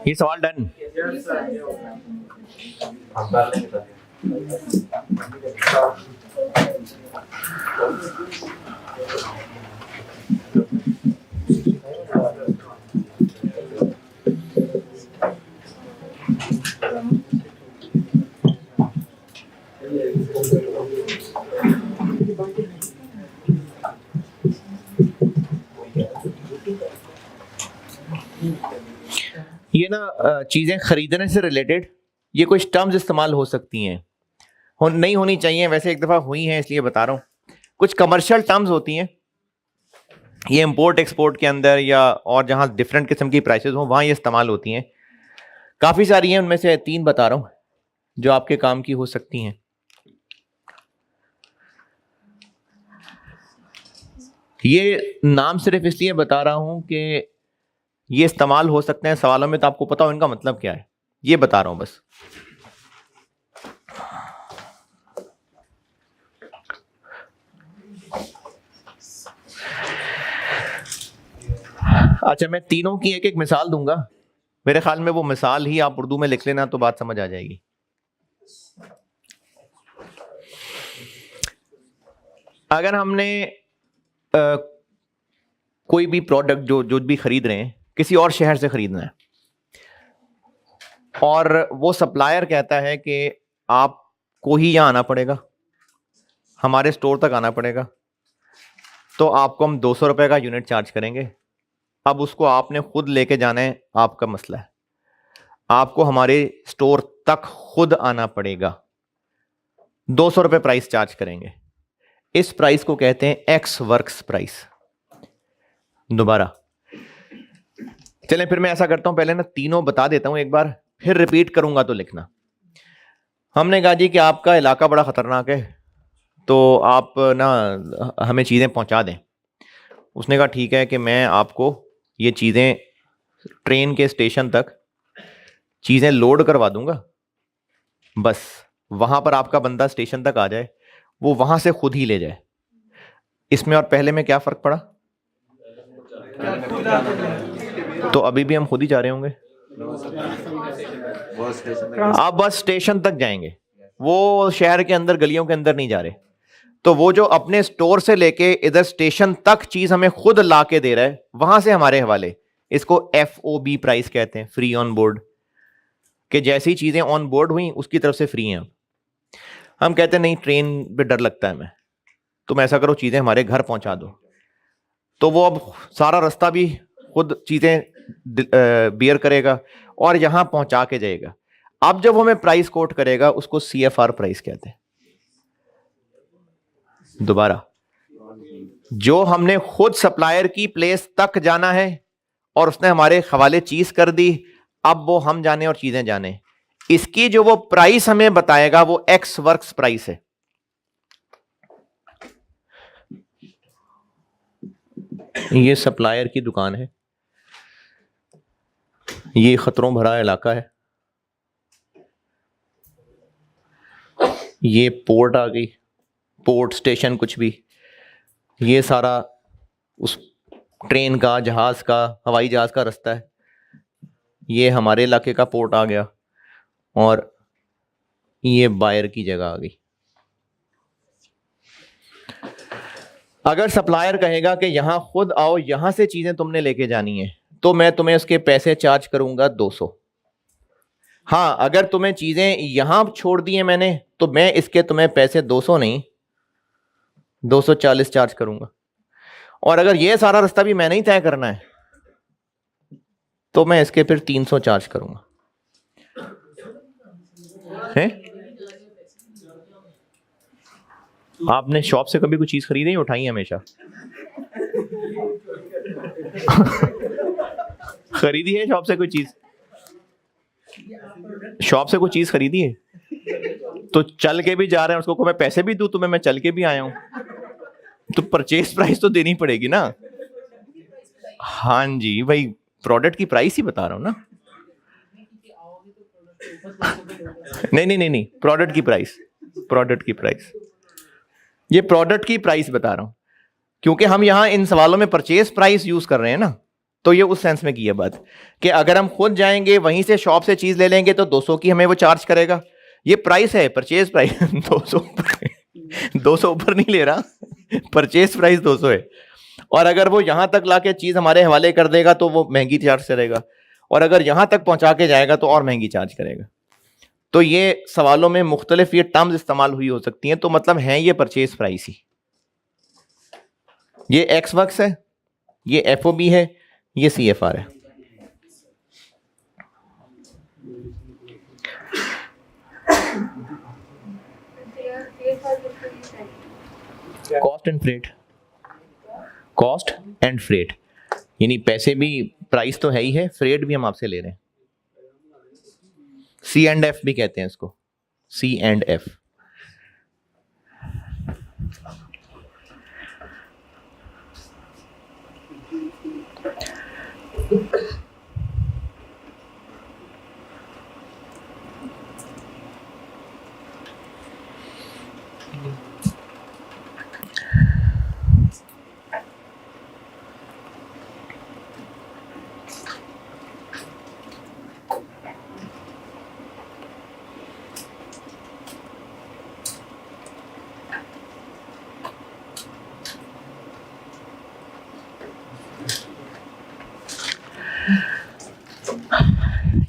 ये सवाल डन। ये ना चीजें खरीदने से रिलेटेड ये कुछ टर्म्स इस्तेमाल हो सकती हैं, नहीं होनी चाहिए, वैसे एक दफ़ा हुई हैं इसलिए बता रहा हूँ। कुछ कमर्शियल टर्म्स होती हैं, ये इंपोर्ट एक्सपोर्ट के अंदर या और जहाँ डिफरेंट किस्म की प्राइसेस हों वहाँ ये इस्तेमाल होती हैं। काफ़ी सारी हैं, उनमें से 3 बता रहा हूँ जो आपके काम की हो सकती हैं। ये नाम सिर्फ इसलिए बता रहा हूँ कि ये इस्तेमाल हो सकते हैं सवालों में, तो आपको पता हो इनका मतलब क्या है, ये बता रहा हूँ बस। अच्छा, मैं तीनों की एक एक मिसाल दूंगा, मेरे ख्याल में वो मिसाल ही आप उर्दू में लिख लेना तो बात समझ आ जाएगी। अगर हमने कोई भी प्रोडक्ट जो भी खरीद रहे हैं किसी और शहर से खरीदना है और वो सप्लायर कहता है कि आपको ही यहाँ आना पड़ेगा, हमारे स्टोर तक आना पड़ेगा। तो आपको हम 200 रुपये का यूनिट चार्ज करेंगे। अब उसको आपने खुद लेके जाना है, आपका मसला है। आपको हमारे स्टोर तक खुद आना पड़ेगा। 200 रुपये प्राइस चार्ज करेंगे। इस प्राइस को कहते हैं एक्स वर्क्स प्राइस। दोबारा चलें, फिर मैं ऐसा करता हूं, पहले ना तीनों बता देता हूं एक बार, फिर रिपीट करूंगा तो लिखना। हमने कहा जी कि आपका इलाका बड़ा खतरनाक है, तो आप ना हमें चीज़ें पहुंचा दें। उसने कहा ठीक है कि मैं आपको ये चीज़ें ट्रेन के स्टेशन तक चीज़ें लोड करवा दूंगा, बस वहां पर आपका बंदा स्टेशन तक आ जाए, वो वहां से खुद ही ले जाए। इसमें और पहले में क्या फ़र्क पड़ा? तो अभी भी हम खुद ही जा रहे होंगे। आप बस स्टेशन तक जाएंगे, वो शहर के अंदर गलियों के अंदर नहीं जा रहे। तो वो जो अपने स्टोर से लेके इधर स्टेशन तक चीज हमें खुद ला के दे रहा है, वहां से हमारे हवाले। इसको FOB प्राइस कहते हैं, फ्री ऑन बोर्ड। कि जैसी चीजें ऑन बोर्ड हुई उसकी तरफ से फ्री हैं। हम कहते हैं नहीं, ट्रेन पे डर लगता है हमें, तुम ऐसा करो चीजें हमारे घर पहुंचा दो। तो वो अब सारा रास्ता भी खुद चीजें बियर करेगा और यहां पहुंचा के जाएगा। अब जब हमें प्राइस कोट करेगा उसको CFR प्राइस कहते हैं। दोबारा, जो हमने खुद सप्लायर की प्लेस तक जाना है और उसने हमारे हवाले चीज कर दी, अब वो हम जाने और चीजें जाने, इसकी जो वो प्राइस हमें बताएगा वो एक्स वर्क्स प्राइस है। ये सप्लायर की दुकान है, ये खतरों भरा इलाका है, ये पोर्ट आ गई, पोर्ट स्टेशन कुछ भी, ये सारा उस ट्रेन का, जहाज का, हवाई जहाज का रास्ता है। ये हमारे इलाके का पोर्ट आ गया और ये बायर की जगह आ गई। अगर सप्लायर कहेगा कि यहां खुद आओ, यहां से चीजें तुमने लेके जानी है, तो मैं तुम्हें उसके पैसे चार्ज करूंगा 200। हाँ, अगर तुम्हें चीजें यहां छोड़ दी हैं मैंने, तो मैं इसके तुम्हें पैसे 200 नहीं 240 चार्ज करूंगा। और अगर ये सारा रास्ता भी मैंने ही तय करना है, तो मैं इसके फिर 300 चार्ज करूंगा। है? आपने शॉप से कभी कोई चीज खरीदी, उठाई हमेशा? खरीदी है शॉप से कोई चीज? शॉप से कोई चीज खरीदी है तो चल के भी जा रहे हैं, उसको मैं पैसे भी दूं तुम्हें, मैं चल के भी आया हूं, तो परचेज प्राइस तो देनी पड़ेगी ना। हाँ जी भाई, प्रोडक्ट की प्राइस ही बता रहा हूं ना। नहीं, प्रोडक्ट की प्राइस, प्रोडक्ट की प्राइस, ये प्रोडक्ट की प्राइस बता रहा हूं, क्योंकि हम यहां इन सवालों में परचेज प्राइस यूज कर रहे हैं ना। तो ये उस सेंस में की है बात कि अगर हम खुद जाएंगे, वहीं से शॉप से चीज ले लेंगे, तो 200 की हमें वो चार्ज करेगा। ये प्राइस है, परचेज प्राइस 200 ऊपर नहीं ले रहा, परचेज प्राइस 200 है। और अगर वो यहां तक लाके चीज हमारे हवाले कर देगा तो वो महंगी चार्ज करेगा, और अगर यहां तक पहुंचा के जाएगा तो और महंगी चार्ज करेगा। तो ये सवालों में मुख्तलिफ ये टर्म्स इस्तेमाल हुई हो सकती हैं, तो मतलब है ये परचेज प्राइस ही। ये एक्स वर्क्स है, ये FOB है, ये CFR है। Cost and freight, cost and freight, यानी पैसे भी, प्राइस तो है ही है, फ्रेट भी हम आपसे ले रहे हैं। C&F भी कहते हैं इसको, C&F।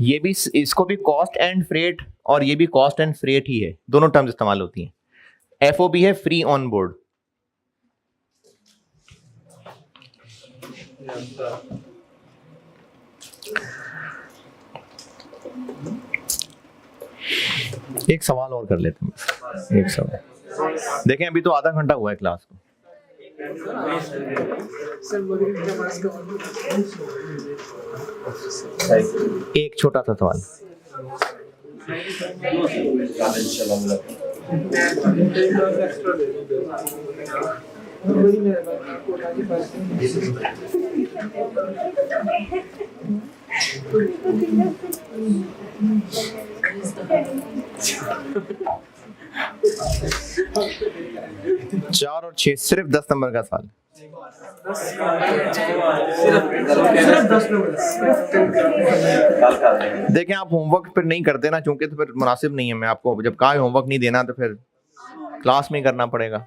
ये भी, इसको भी कॉस्ट एंड फ्रेट और ये भी कॉस्ट एंड फ्रेट ही है, दोनों टर्म्स इस्तेमाल होती हैं। FOB है फ्री ऑन बोर्ड। एक सवाल और कर लेते हैं, एक सवाल। देखें अभी तो आधा घंटा हुआ है क्लास को। एक छोटा सा सवाल। चार और 6 सिर्फ 10 नंबर का सवाल। देखें आप होमवर्क फिर नहीं करते ना, चूंकि तो फिर मुनासिब नहीं है। मैं आपको जब कहा होमवर्क नहीं देना तो फिर क्लास में ही करना पड़ेगा।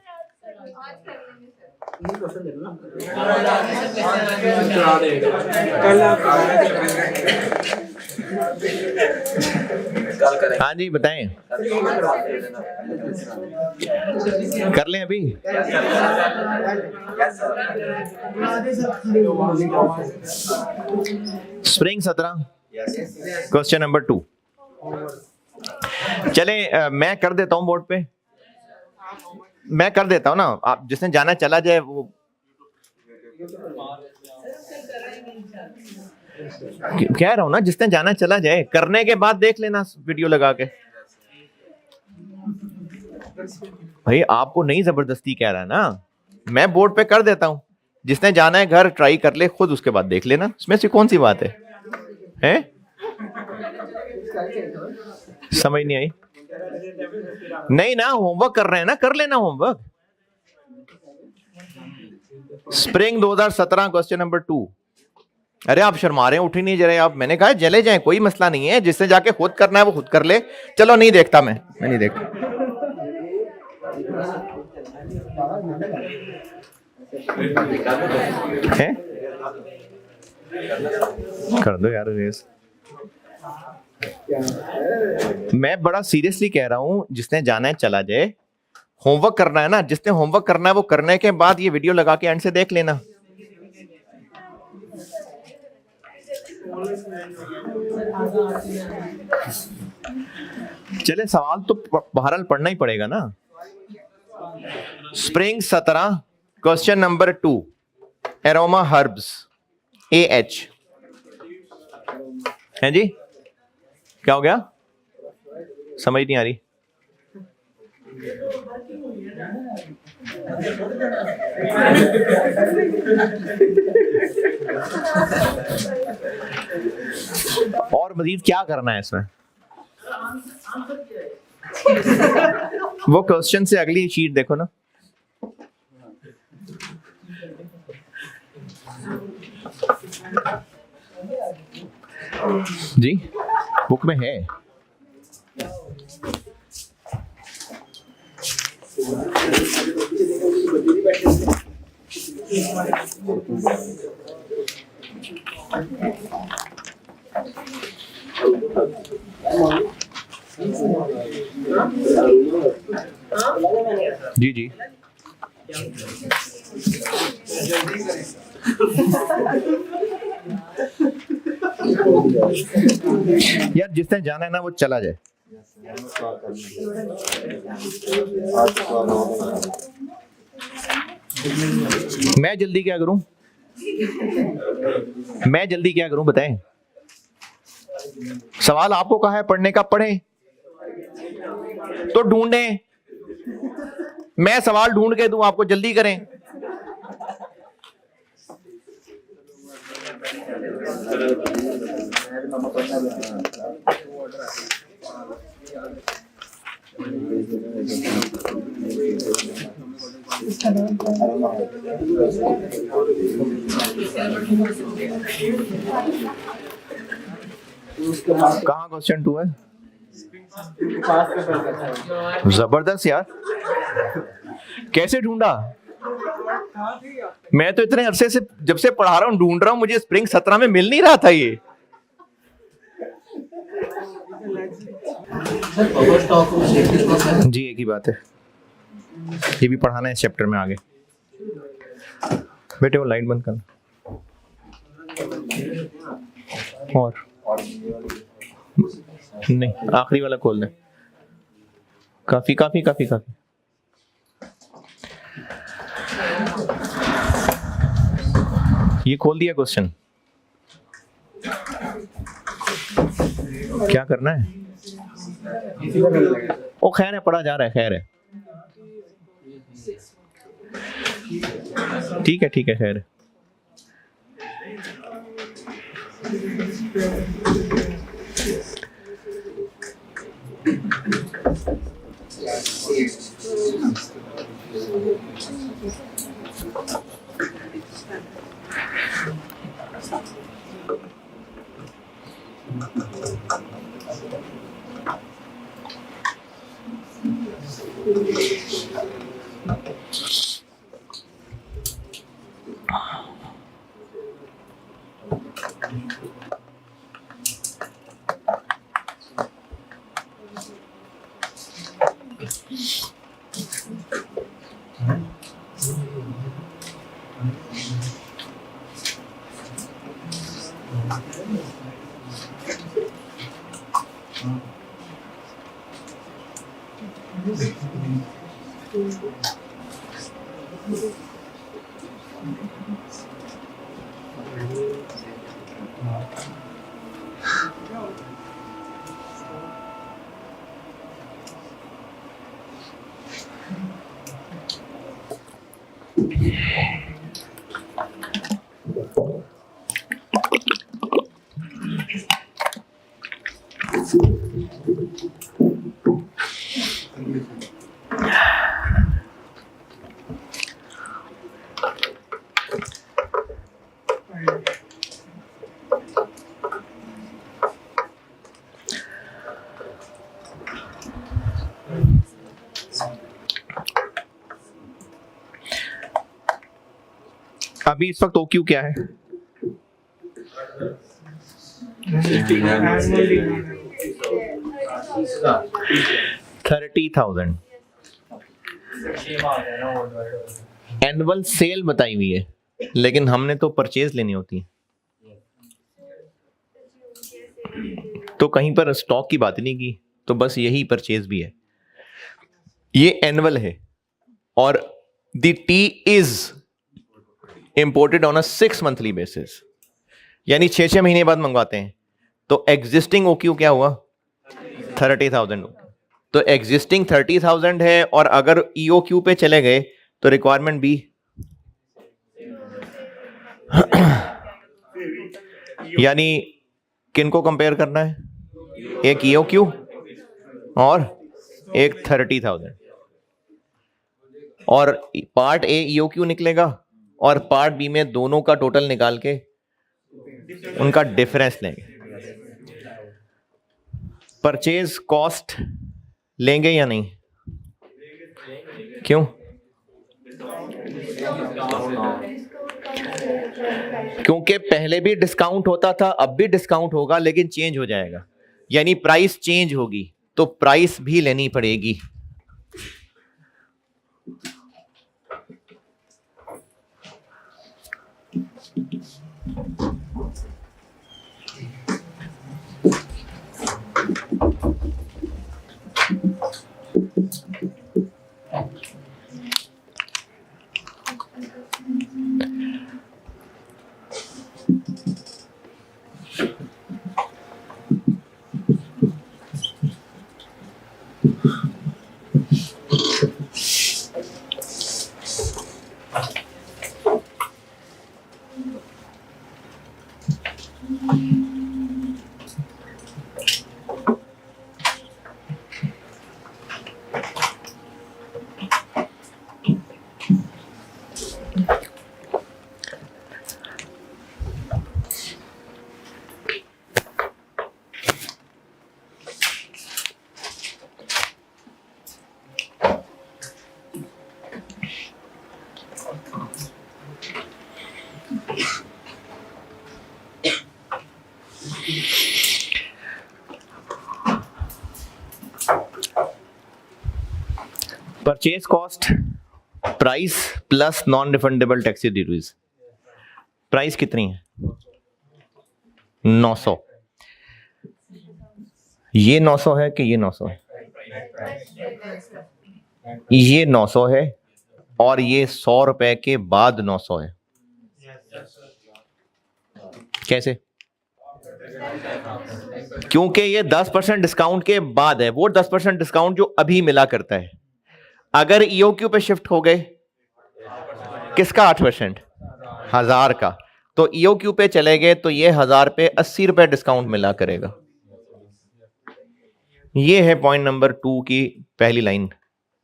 हाँ जी बताएं, कर लें अभी। Spring 17 question number 2। चले मैं कर देता हूं बोर्ड पे, मैं कर देता हूं ना, आप जिसने जाना चला जाए वो। कह रहा हूं ना, जिसने जाना चला जाए, करने के बाद देख लेना वीडियो लगा के। भाई आपको नहीं जबरदस्ती कह रहा है ना, मैं बोर्ड पे कर देता हूं, जिसने जाना है घर ट्राई कर ले खुद, उसके बाद देख लेना, इसमें से कौन सी बात है? समझ नहीं आई? नहीं ना, होमवर्क कर रहे हैं ना, कर लेना होमवर्क। Spring 2017 question number 2। अरे आप शर्मा रहे हैं, उठ ही नहीं जा रहे आप। मैंने कहा चले जाएं, कोई मसला नहीं है, जिससे जाके खुद करना है वो खुद कर ले। चलो नहीं देखता मैं नहीं देखता। है? कर दो यार रेस। मैं बड़ा सीरियसली कह रहा हूं, जिसने जाना है चला जाए। होमवर्क करना है ना, जिसने होमवर्क करना है वो करने के बाद ये वीडियो लगा के एंड से देख लेना। चले सवाल तो बहरहाल पढ़ना ही पड़ेगा ना। Spring 17 question number 2, aroma herbs AH है जी। क्या हो गया? समझ नहीं आ रही? और मजीद क्या करना है इसमें? वो क्वेश्चन से अगली शीट देखो ना। जी बुक में है। जी जी यार जिसने जाना है ना वो चला जाए। मैं जल्दी क्या करूं? मैं जल्दी क्या करूं बताएं? सवाल आपको कहा है पढ़ने का, पढ़ें तो ढूंढें। मैं सवाल ढूंढ के दूं आपको, जल्दी करें। कहाँ क्वेश्चन 2 है? जबरदस्त यार, कैसे ढूंढा? मैं तो इतने अरसे से जब से पढ़ा रहा हूं ढूंढ रहा हूं, मुझे स्प्रिंग 17 में मिल नहीं रहा था ये। सर बफर स्टॉक और सेफ्टी स्टॉक है। जी एक ही बात है, ये भी पढ़ाना है इस चैप्टर में आगे। बेटे वो लाइट बंद करना। और नहीं, आखिरी वाला खोल दें। काफी काफी काफी काफी। ये खोल दिया क्वेश्चन, क्या करना है? ओ खैर है, पढ़ा जा रहा है, खैर है, ठीक है ठीक है, खैर है। अभी इस वक्त OQ क्या है? 30,000 एनुअल सेल बताई हुई है, लेकिन हमने तो परचेज लेनी होती है, तो कहीं पर स्टॉक की बात नहीं की, तो बस यही परचेज भी है। ये एनुअल है और the T is imported on a 6 monthly basis, यानी 6 महीने बाद मंगवाते हैं। तो एग्जिस्टिंग OQ क्या हुआ? 30,000। तो एग्जिस्टिंग 30,000 है, और अगर EOQ पे चले गए तो रिक्वायरमेंट भी यानी किनको कंपेयर करना है? एक EOQ और एक 30,000, और पार्ट A EOQ निकलेगा और पार्ट B में दोनों का टोटल निकाल के उनका डिफरेंस लेंगे। परचेज कॉस्ट लेंगे या नहीं? क्यों? क्योंकि पहले भी डिस्काउंट होता था, अब भी डिस्काउंट होगा, लेकिन चेंज हो जाएगा, यानी प्राइस चेंज होगी, तो प्राइस भी लेनी पड़ेगी। Purchase cost price plus non refundable taxes duties. Price कितनी है? 900। ये 900 है कि ये 900 है? ये 900 है और ये 100 रुपए के बाद 900 है। कैसे? क्योंकि ये 10% डिस्काउंट के बाद है, वो 10% डिस्काउंट जो अभी मिला करता है। अगर ईओक्यू पे शिफ्ट हो गए, किसका 8%? 1000 का। तो ईओक्यू पे चले गए तो ये 1000 पे 80 रुपए डिस्काउंट मिला करेगा। ये है पॉइंट नंबर 2 की पहली लाइन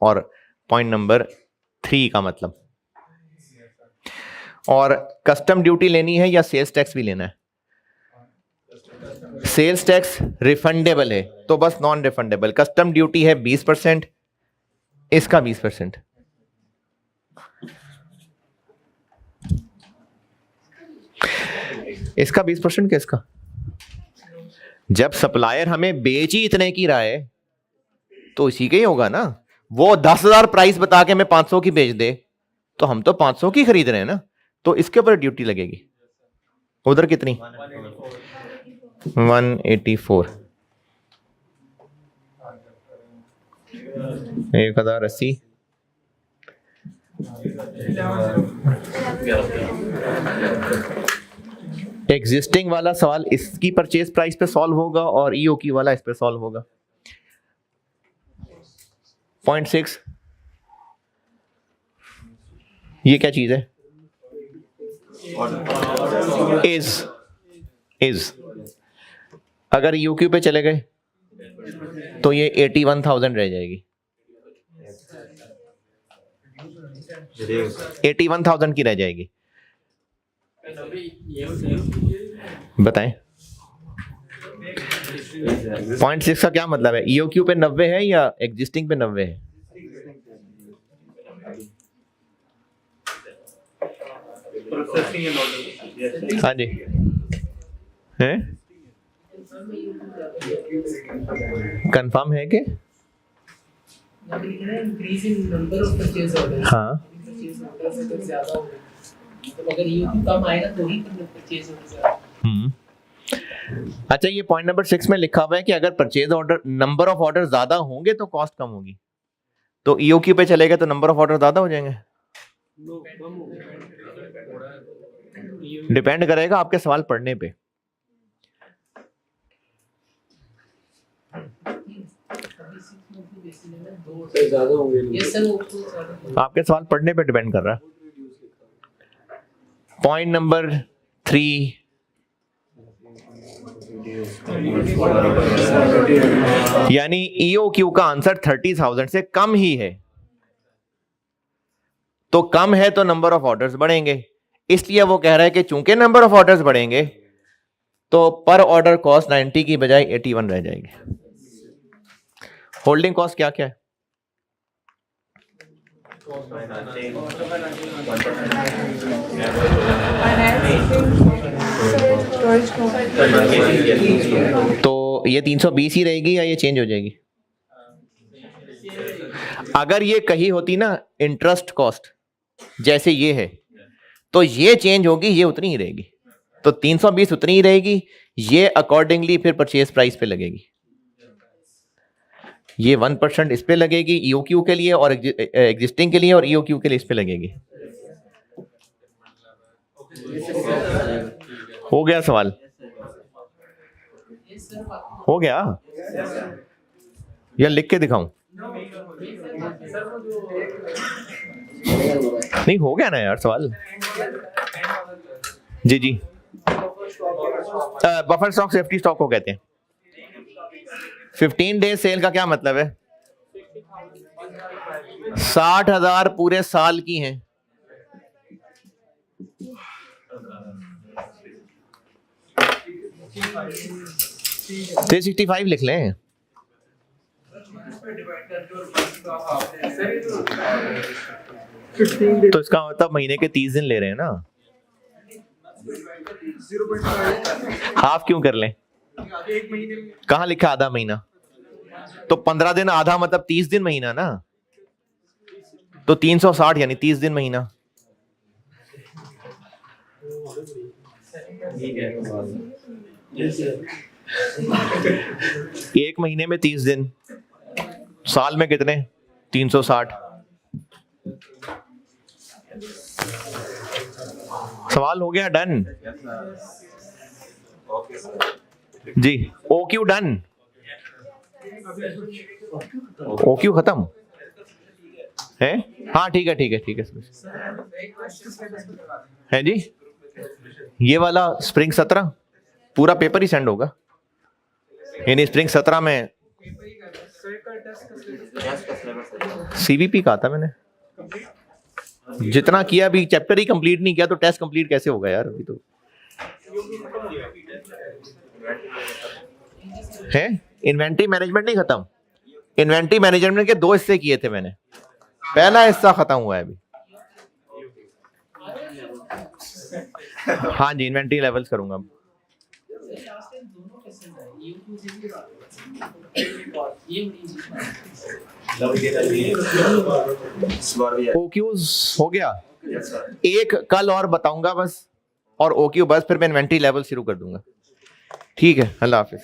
और पॉइंट नंबर 3 का मतलब। और कस्टम ड्यूटी लेनी है या सेल्स टैक्स भी लेना है? सेल्स टैक्स रिफंडेबल है तो बस नॉन रिफंडेबल। कस्टम ड्यूटी है 20%, इसका 20%। इसका 20% किसका? जब सप्लायर हमें बेच ही इतने की रहा है तो इसी का ही होगा ना। वो 10,000 प्राइस बता के हमें 500 की बेच दे तो हम तो 500 की खरीद रहे हैं ना, तो इसके ऊपर ड्यूटी लगेगी। उधर कितनी? 184। 1080। एग्जिस्टिंग वाला सवाल इसकी परचेज प्राइस पे सॉल्व होगा और ईओक्यू वाला इस पे सॉल्व होगा। पॉइंट 6, ये क्या चीज है? इज अगर ईओक्यू पे चले गए तो ये 81,000 रह जाएगी। 81,000 की रह जाएगी। बताएं पॉइंट 6 का क्या मतलब है? ईओक्यू पे 90 है या एग्जिस्टिंग पे 90 है? हाँ जी है, कंफर्म है कि increase in number of purchase order. हाँ परचेज ऑर्डर से तो ज्यादा हो गया, तो अगर ईओक्यू कम आएगा तो ही परचेज ऑर्डर ज्यादा। अच्छा, ये पॉइंट नंबर 6 में लिखा हुआ है कि अगर purchase order number of order ज्यादा होंगे तो कॉस्ट कम होगी। तो ईओक्यू पे चलेगा तो नंबर ऑफ ऑर्डर ज्यादा हो जाएंगे। डिपेंड करेगा आपके सवाल पढ़ने पे। आपके सवाल पढ़ने पे डिपेंड कर रहा है। पॉइंट नंबर 3, यानी ईओक्यू का आंसर 30,000 से कम ही है। तो कम है तो नंबर ऑफ ऑर्डर्स बढ़ेंगे, इसलिए वो कह रहा है कि चूंकि नंबर ऑफ ऑर्डर्स बढ़ेंगे तो पर ऑर्डर कॉस्ट 90 की बजाय 81 रह जाएगी। होल्डिंग कॉस्ट क्या क्या है? तो ये 320 ही रहेगी या ये चेंज हो जाएगी? अगर ये कही होती ना इंटरेस्ट कॉस्ट जैसे ये है तो ये चेंज होगी, ये उतनी ही रहेगी। तो 320 उतनी ही रहेगी, ये अकॉर्डिंगली फिर परचेज प्राइस पे लगेगी। ये 1% इस पे लगेगी ईओक्यू के लिए और एग्जिस्टिंग के लिए, और ईओक्यू के लिए इस पे लगेगी। हो गया सवाल? हो गया या लिख के दिखाऊं? नहीं हो गया ना यार सवाल। जी जी, बफर स्टॉक सेफ्टी स्टॉक को कहते हैं। 15 डेज सेल का क्या मतलब है? 60,000 पूरे साल की हैं। तो 65 लिख लें। तो इसका मतलब महीने के 30 दिन ले रहे हैं ना। हाफ क्यों कर लें? एक महीने में कहाँ लिखा आधा महीना? तो 15 दिन आधा मतलब 30 दिन महीना ना। तो 360 यानी 30 दिन महीना। एक महीने में 30 दिन, साल में कितने? 360। सवाल हो गया? डन जी। ओ क्यू डन, ओ क्यू खत्म है? हाँ ठीक है ठीक है ठीक है जी। ये वाला स्प्रिंग 17 पूरा पेपर ही सेंड होगा, यानी स्प्रिंग 17 में सीवीपी कहा था मैंने, जितना किया अभी चैप्टर ही कंप्लीट नहीं किया तो टेस्ट कंप्लीट कैसे होगा यार? अभी तो है इन्वेंटरी मैनेजमेंट नहीं खत्म। इन्वेंटरी मैनेजमेंट के 2 हिस्से किए थे मैंने, पहला हिस्सा खत्म हुआ है अभी। हाँ जी, इन्वेंटरी लेवल्स करूंगा। ओक्यूज हो गया, एक कल और बताऊंगा बस, और ओक्यू बस, फिर मैं इन्वेंटरी लेवल शुरू कर दूंगा। ठीक है, अल्लाह हाफिज।